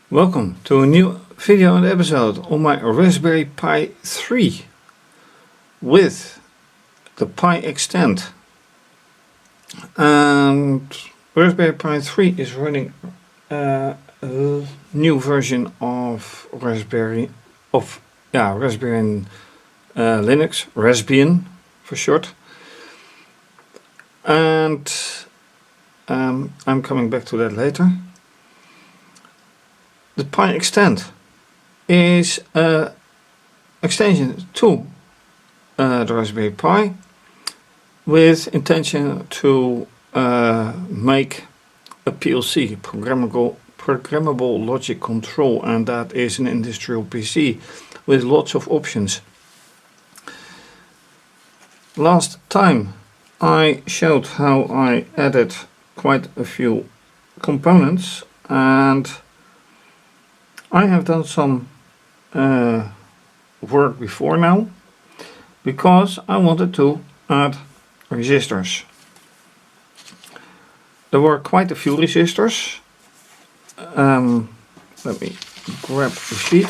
Welcome to a new video and episode on my Raspberry Pi 3 with the PiXtend. And Raspberry Pi 3 is running a new version of Raspberry and Linux, Raspbian for short. And I'm coming back to that later. The PiXtend is an extension to the Raspberry Pi with intention to make a PLC, programmable logic control, and that is an industrial PC with lots of options. Last time I showed how I added quite a few components, and I have done some work before now because I wanted to add resistors. There were quite a few resistors. Let me grab the sheet.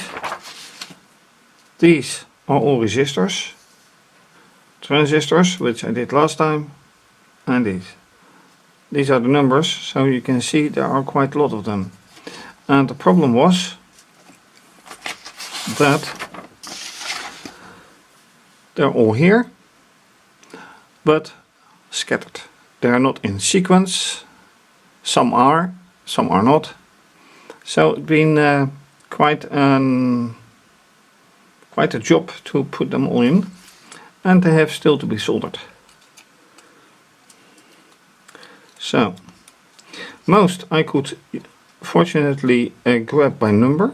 These are all resistors, transistors, which I did last time, and these are the numbers, so you can see there are quite a lot of them. And the problem was that they're all here, but scattered. They are not in sequence. Some are not. So it's been quite a job to put them all in, and they have still to be soldered. So most I could fortunately grab by number.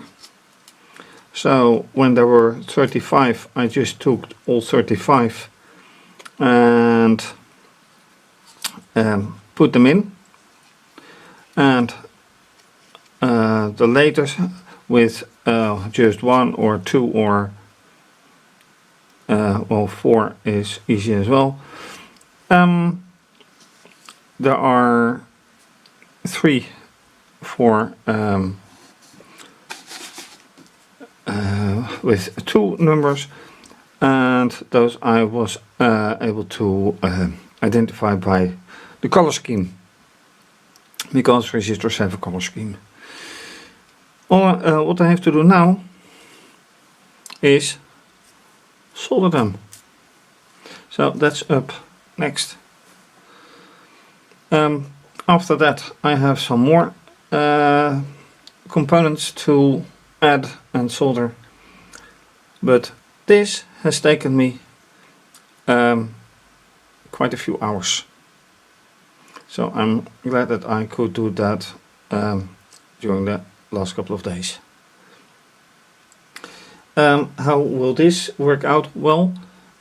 So when there were 35, I just took all 35 and put them in, and the latest with just one or two or well, 4 is easy as well. There are 3 for with 2 numbers, and those I was able to identify by the color scheme, because resistors have a color scheme. What I have to do now is solder them. So that's up next. After that I have some more components to add and solder, but this has taken me quite a few hours. So I'm glad that I could do that during the last couple of days. How will this work out? Well,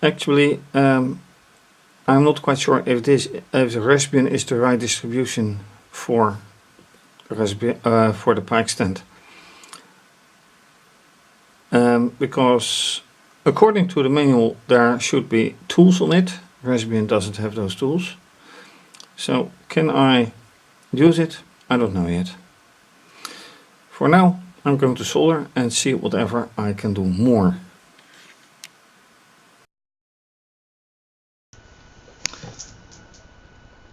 actually I'm not quite sure if the Raspbian is the right distribution for the PiXtend. Because according to the manual there should be tools on it. Raspbian doesn't have those tools. So can I use it? I don't know yet. For now I'm going to solder and see whatever I can do more.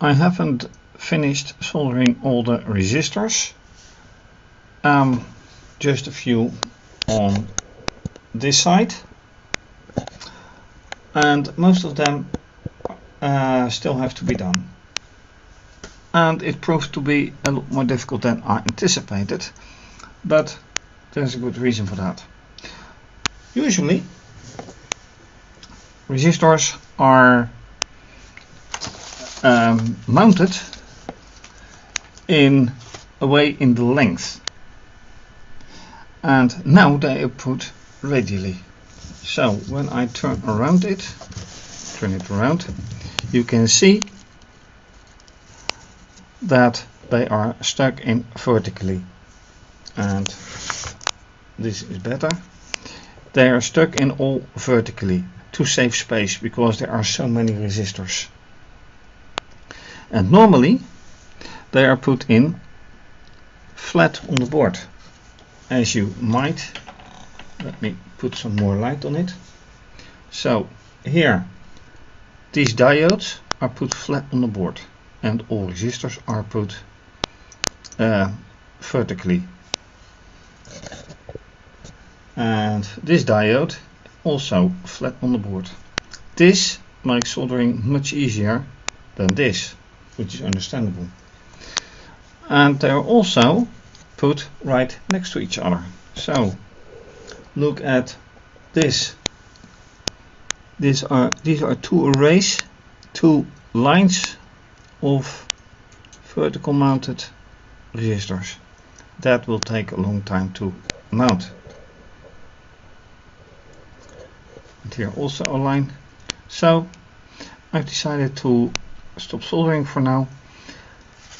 I haven't finished soldering all the resistors. Just a few on this side, and most of them still have to be done, and it proved to be a lot more difficult than I anticipated, but there's a good reason for that. Usually resistors are mounted in a way in the length, and now they are put radially. So when I turn it around, you can see that they are stuck in vertically, and this is better. They are stuck in all vertically to save space, because there are so many resistors. And normally they are put in flat on the board. as you might. Let me put some more light on it. So here, these diodes are put flat on the board, and all resistors are put vertically. And this diode also flat on the board. This makes soldering much easier than this, which is understandable. And they're also put right next to each other. So look at this. These are two arrays, two lines of vertical mounted resistors. That will take a long time to mount. And here also a line. So I've decided to stop soldering for now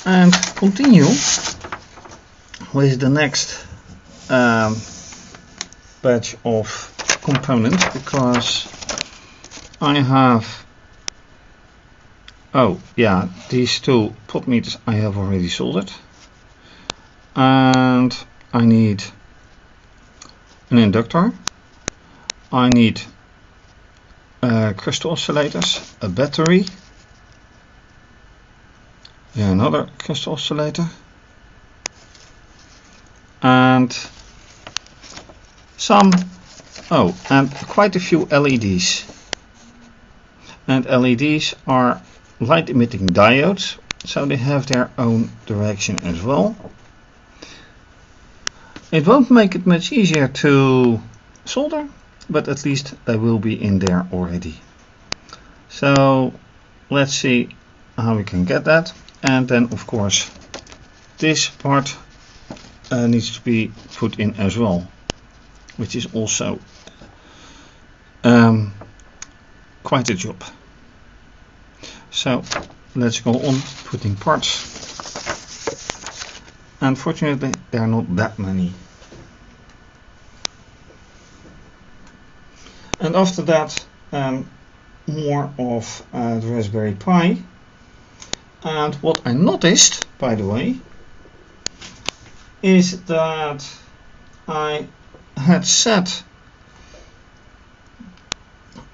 and continue with the next batch of components, because I have, oh yeah, these two potmeters I have already soldered, and I need an inductor, I need crystal oscillators, a battery, another crystal oscillator, and and quite a few LEDs. And LEDs are light emitting diodes, so they have their own direction as well. It won't make it much easier to solder, but at least they will be in there already. So let's see how we can get that. And then of course this part needs to be put in as well, which is also quite a job. So let's go on putting parts. Unfortunately, there are not that many. And after that, more of the Raspberry Pi. And what I noticed, by the way, is that I had set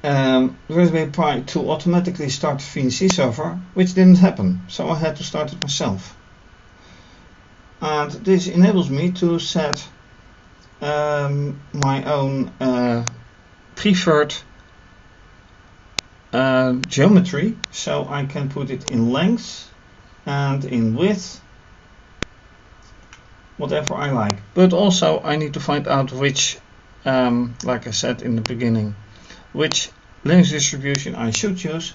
Raspberry Pi to automatically start the VNC server, which didn't happen, so I had to start it myself. And this enables me to set my own preferred geometry, so I can put it in length and in width, whatever I like. But also I need to find out which, like I said in the beginning, which Linux distribution I should use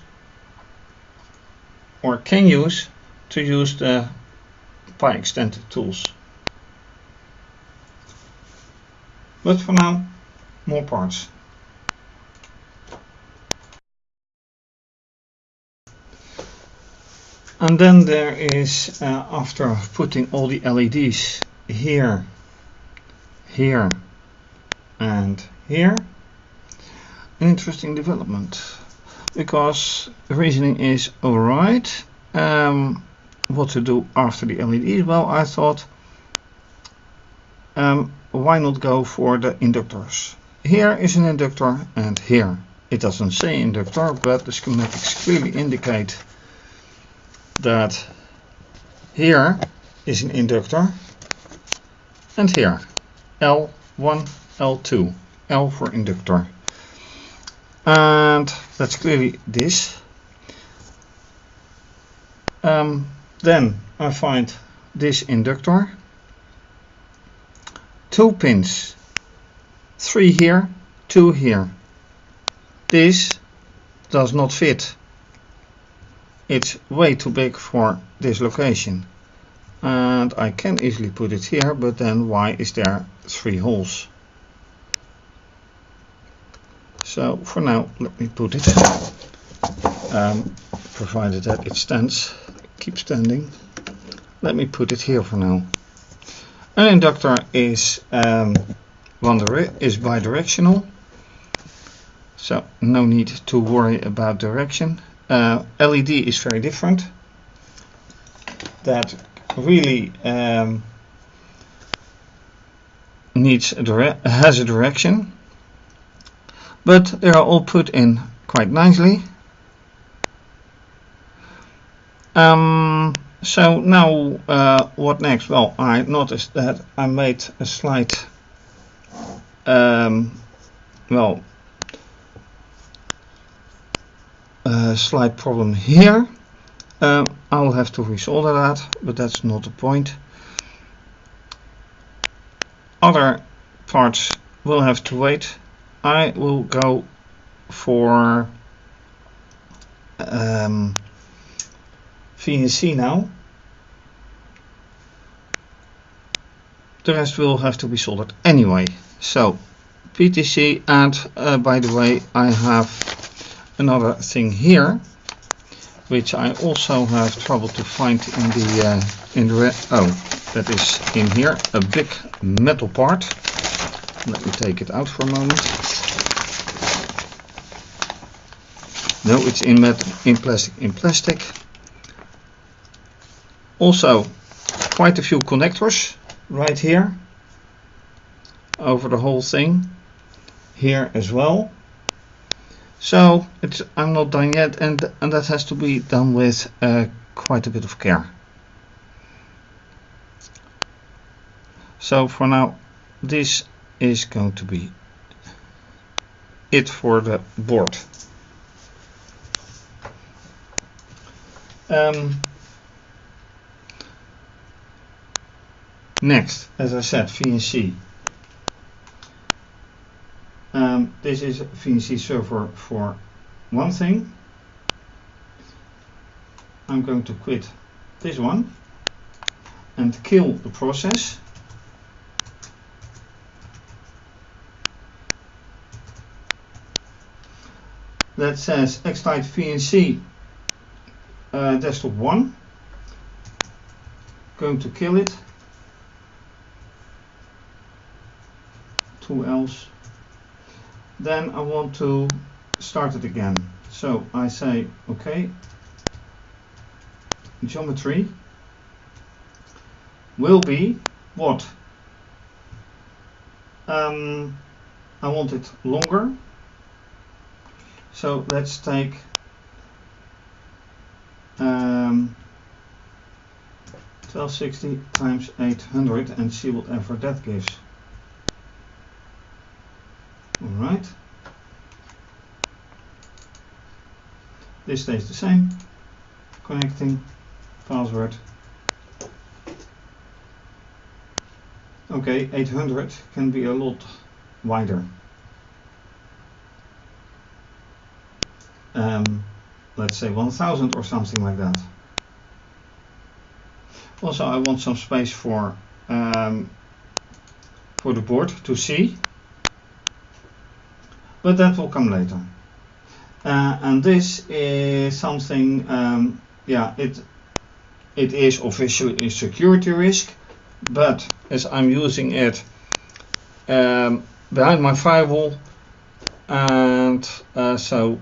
or can use to use the PiXtend tools. But for now, more parts. And then there is, after putting all the LEDs here, here and here, an interesting development, because the reasoning is alright. What to do after the LEDs? Well, I thought, why not go for the inductors? Here is an inductor, and here it doesn't say inductor, but the schematics clearly indicate that here is an inductor, and here L1, L2, L for inductor. And that's clearly this. Then I find this inductor, 2 pins, 3 here, 2 here. This does not fit. It's way too big for this location. And I can easily put it here, but then why is there 3 holes? So for now, let me put it, provided that it stands, keeps standing. Let me put it here for now. An inductor is bidirectional, so no need to worry about direction. LED is very different. That really has a direction, but they are all put in quite nicely. So now what next? Well, I noticed that I made a slight slight problem here. I'll have to resolder that, but that's not the point. Other parts will have to wait. I will go for VNC now. The rest will have to be soldered anyway. So PTC, and by the way, I have another thing here, which I also have trouble to find in the that is in here, a big metal part. Let me take it out for a moment. No, it's in plastic. Also, quite a few connectors right here over the whole thing. Here as well. So I'm not done yet, and that has to be done with quite a bit of care. So for now, this is going to be it for the board. Next, as I said, VNC. This is a VNC server for one thing. I'm going to quit this one and kill the process. That says Xlite VNC desktop 1. Going to kill it. 2 L's. Then I want to start it again. So I say OK. Geometry will be what? I want it longer. So let's take 1260 times 800 and see whatever that gives. Alright. This stays the same. Connecting. Password. Okay, 800 can be a lot wider. Let's say 1000 or something like that. Also, I want some space for the board to see, but that will come later. And this is something, yeah, it is officially a security risk, but as I'm using it behind my firewall, and so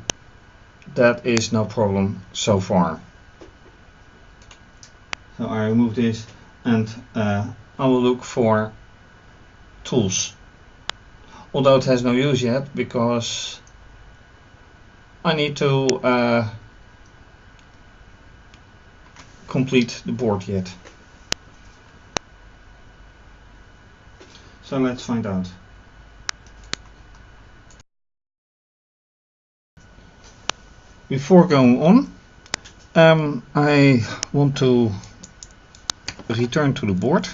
that is no problem so far. So I remove this, and I will look for tools. Although it has no use yet, because I need to complete the board yet. So let's find out. Before going on, I want to return to the board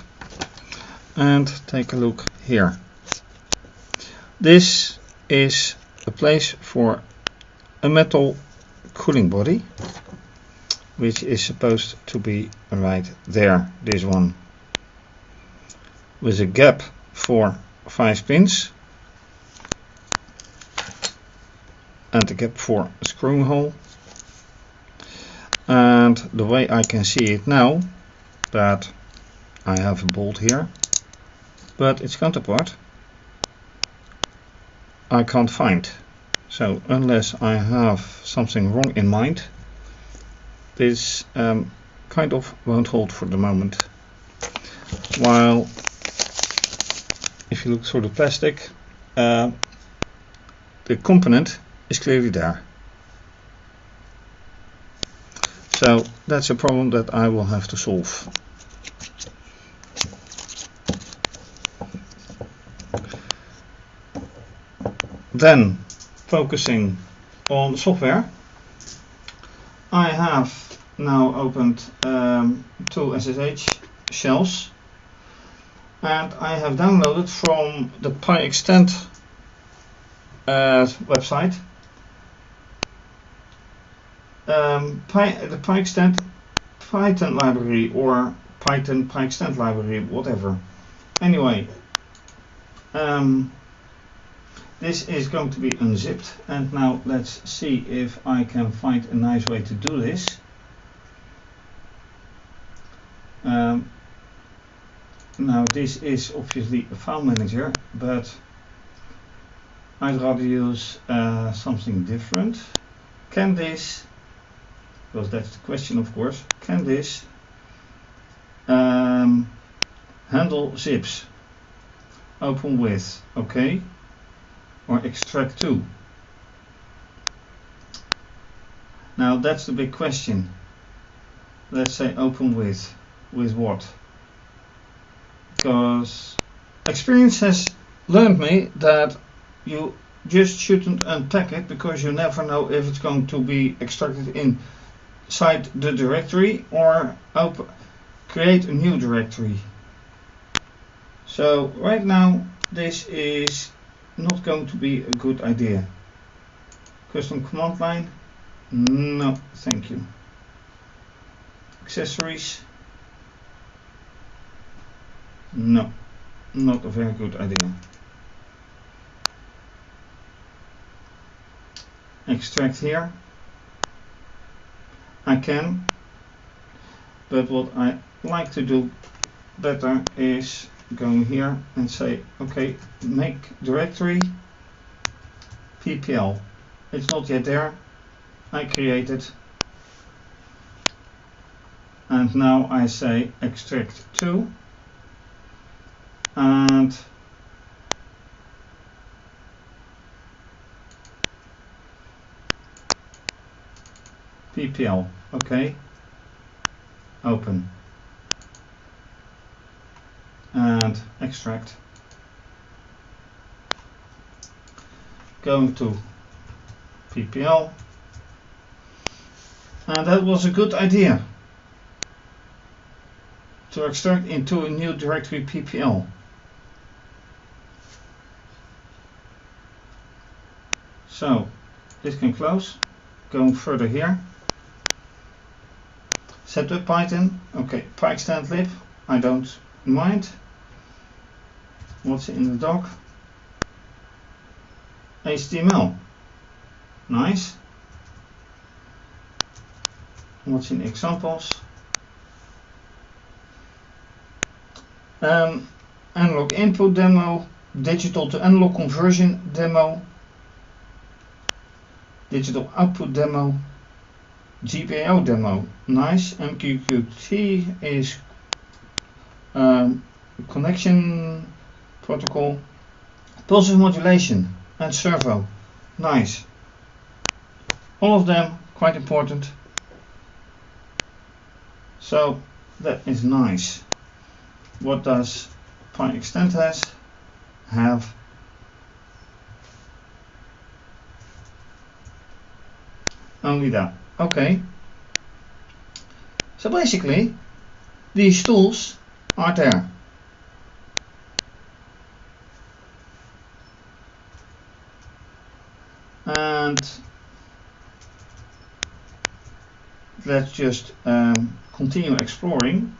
and take a look here. This is a place for a metal cooling body, which is supposed to be right there, this one, with a gap for 5 pins and a gap for a screwing hole. And the way I can see it now, that I have a bolt here, but its counterpart I can't find. So unless I have something wrong in mind, this kind of won't hold for the moment. While if you look through the plastic, the component is clearly there. So that's a problem that I will have to solve. Then, focusing on software, I have now opened two SSH shells, and I have downloaded from the PiXtend website the PiXtend Python library, or Python PiXtend library, whatever. Anyway, this is going to be unzipped, and now let's see if I can find a nice way to do this. Now this is obviously a file manager, but I'd rather use something different. Can this, because that's the question of course, can this handle zips? Open with, okay, or extract to? Now that's the big question. Let's say open with what? Because experience has learned me that you just shouldn't unpack it, because you never know if it's going to be extracted inside the directory or create a new directory. So right now this is not going to be a good idea. Custom command line, no thank you. Accessories, no, not a very good idea. Extract here, I can, but what I like to do better is going here and say, okay, make directory ppl. It's not yet there, I create it, and now I say extract to, and ppl, okay, open, and extract, going to ppl, and that was a good idea, to extract into a new directory ppl. So this can close. Going further here, setup Python, okay, PiXtend lib, I don't mind. What's in the doc? HTML, nice. What's in examples? Analog input demo, digital to analog conversion demo, digital output demo, GPIO demo, nice. MQTT is connection protocol, pulse modulation and servo, nice. All of them quite important, so that is nice. What does PiXtend have? Only that. Okay. So basically, these tools are there. And let's just continue exploring.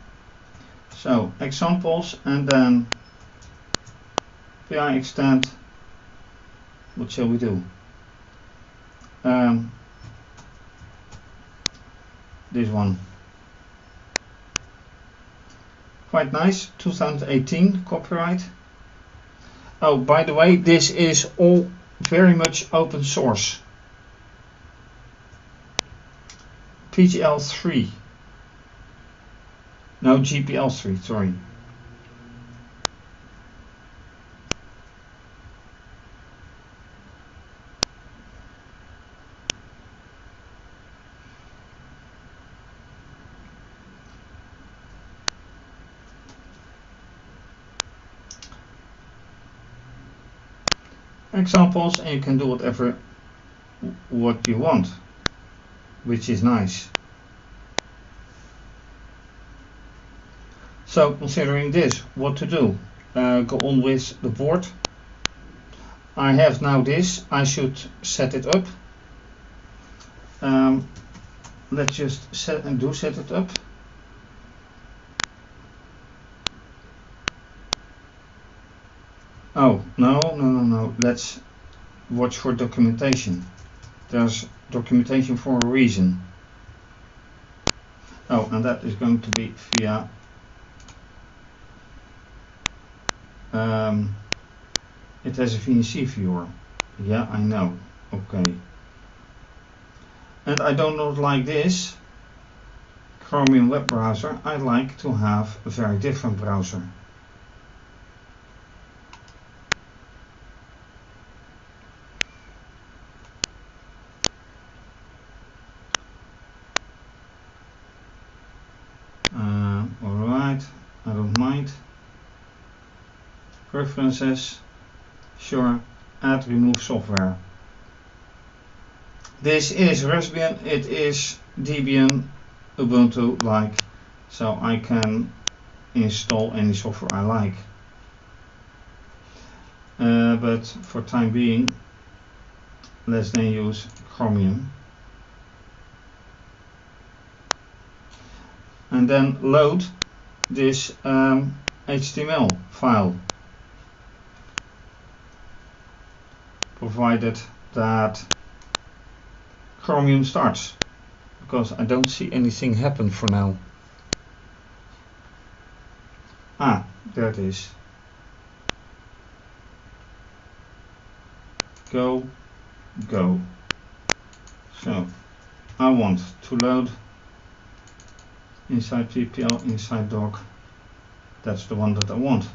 So examples, and then PiXtend. What shall we do? This one. Quite nice, 2018 copyright. Oh, by the way, this is all very much open source. PGL3. No, GPL3, sorry. examples, and you can do whatever what you want, which is nice. So considering this, what to do? Go on with the board. I have now this, I should set it up. Let's just set it up. Oh, no, let's watch for documentation. There's documentation for a reason. Oh, and that is going to be via it has a VNC viewer. Yeah, I know. Okay. And I do not like this Chromium web browser. I like to have a very different browser. Alright, I don't mind. Preferences, sure, add remove software. This is Raspbian, it is Debian, Ubuntu like, so I can install any software I like. But for time being, let's then use Chromium. And then load this HTML file, provided that Chromium starts, because I don't see anything happen for now. Ah, there it is. Go. So I want to load inside PPL, inside doc. That's the one that I want.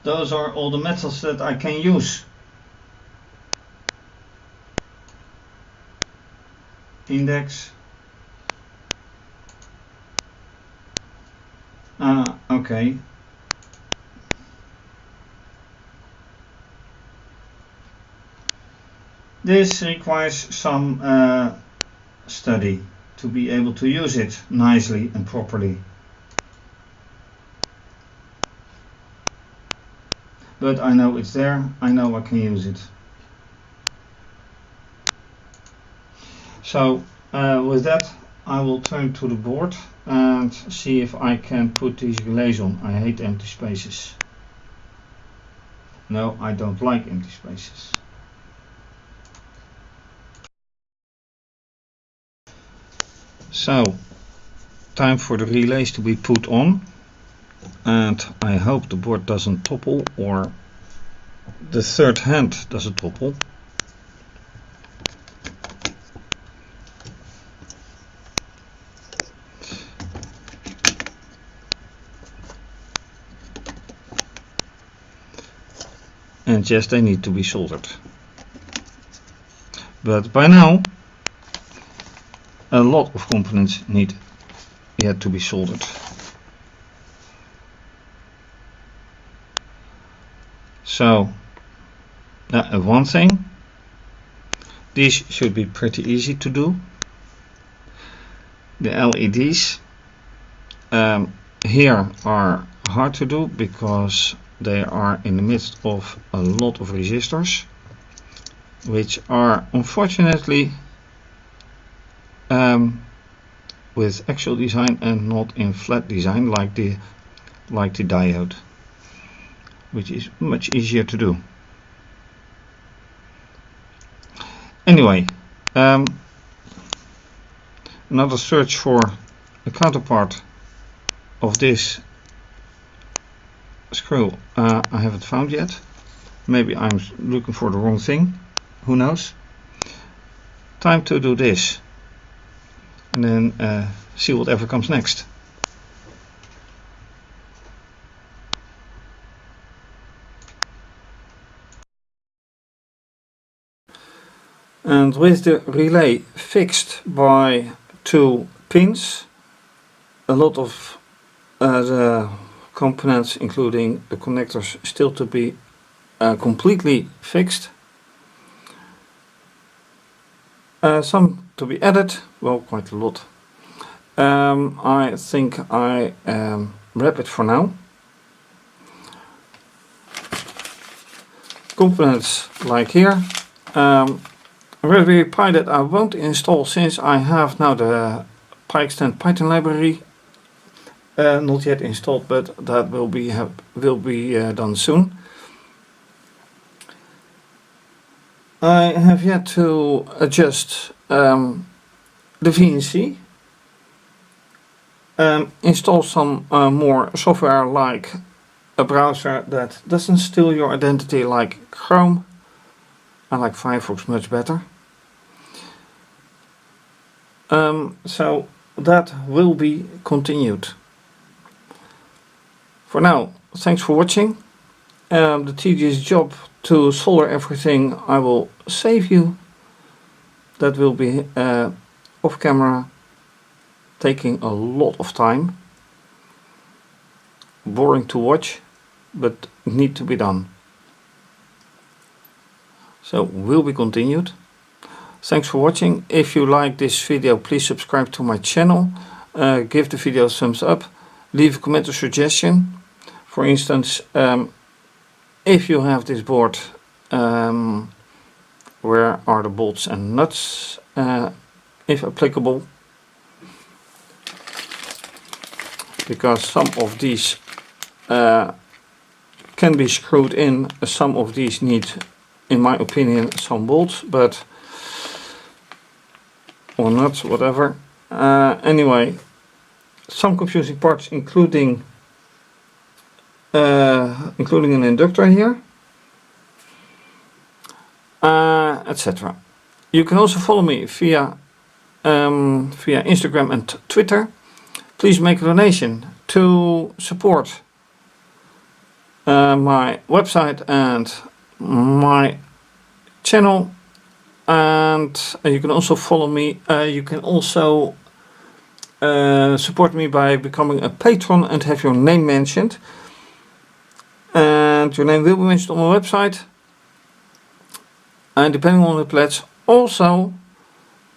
Those are all the methods that I can use. Index. Okay. This requires some study to be able to use it nicely and properly. But I know it's there, I know I can use it. So with that, I will turn to the board and see if I can put these relays on. I hate empty spaces. No, I don't like empty spaces. So, time for the relays to be put on, and I hope the board doesn't topple or the third hand doesn't topple. And yes, they need to be soldered. But by now, a lot of components need yet to be soldered. So, one thing, these should be pretty easy to do. The LEDs here are hard to do because they are in the midst of a lot of resistors, which are unfortunately with actual design and not in flat design like the diode, which is much easier to do. Anyway, another search for a counterpart of this screw I haven't found yet. Maybe I'm looking for the wrong thing, who knows. Time to do this and then see whatever comes next. And with the relay fixed by 2 pins, a lot of the components, including the connectors, still to be completely fixed. Some to be added, well, quite a lot. I think I wrap it for now. Components like here. Raspberry Pi that I won't install since I have now the PiXtend Python library not yet installed, but that will be done soon. I have yet to adjust the VNC, install some more software like a browser that doesn't steal your identity like Chrome. I like Firefox much better. So that will be continued. For now, thanks for watching. The tedious job to solder everything I will save you. That will be off camera, taking a lot of time. Boring to watch, but need to be done. So will be continued. Thanks for watching. If you like this video, please subscribe to my channel. Give the video a thumbs up. Leave a comment or suggestion. For instance, if you have this board, where are the bolts and nuts, if applicable? Because some of these can be screwed in, some of these need, in my opinion, some bolts, but or nuts, whatever. Anyway, some confusing parts, including an inductor here, etc. You can also follow me via Instagram and Twitter. Please make a donation to support my website and my channel, and you can also follow me. You can also support me by becoming a patron and have your name mentioned, and your name will be mentioned on my website, and depending on the pledge, also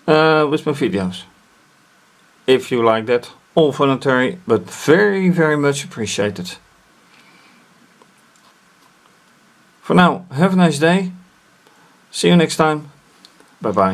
with my videos. If you like that, all voluntary, but very, very much appreciated. For now, have a nice day. See you next time. Bye bye.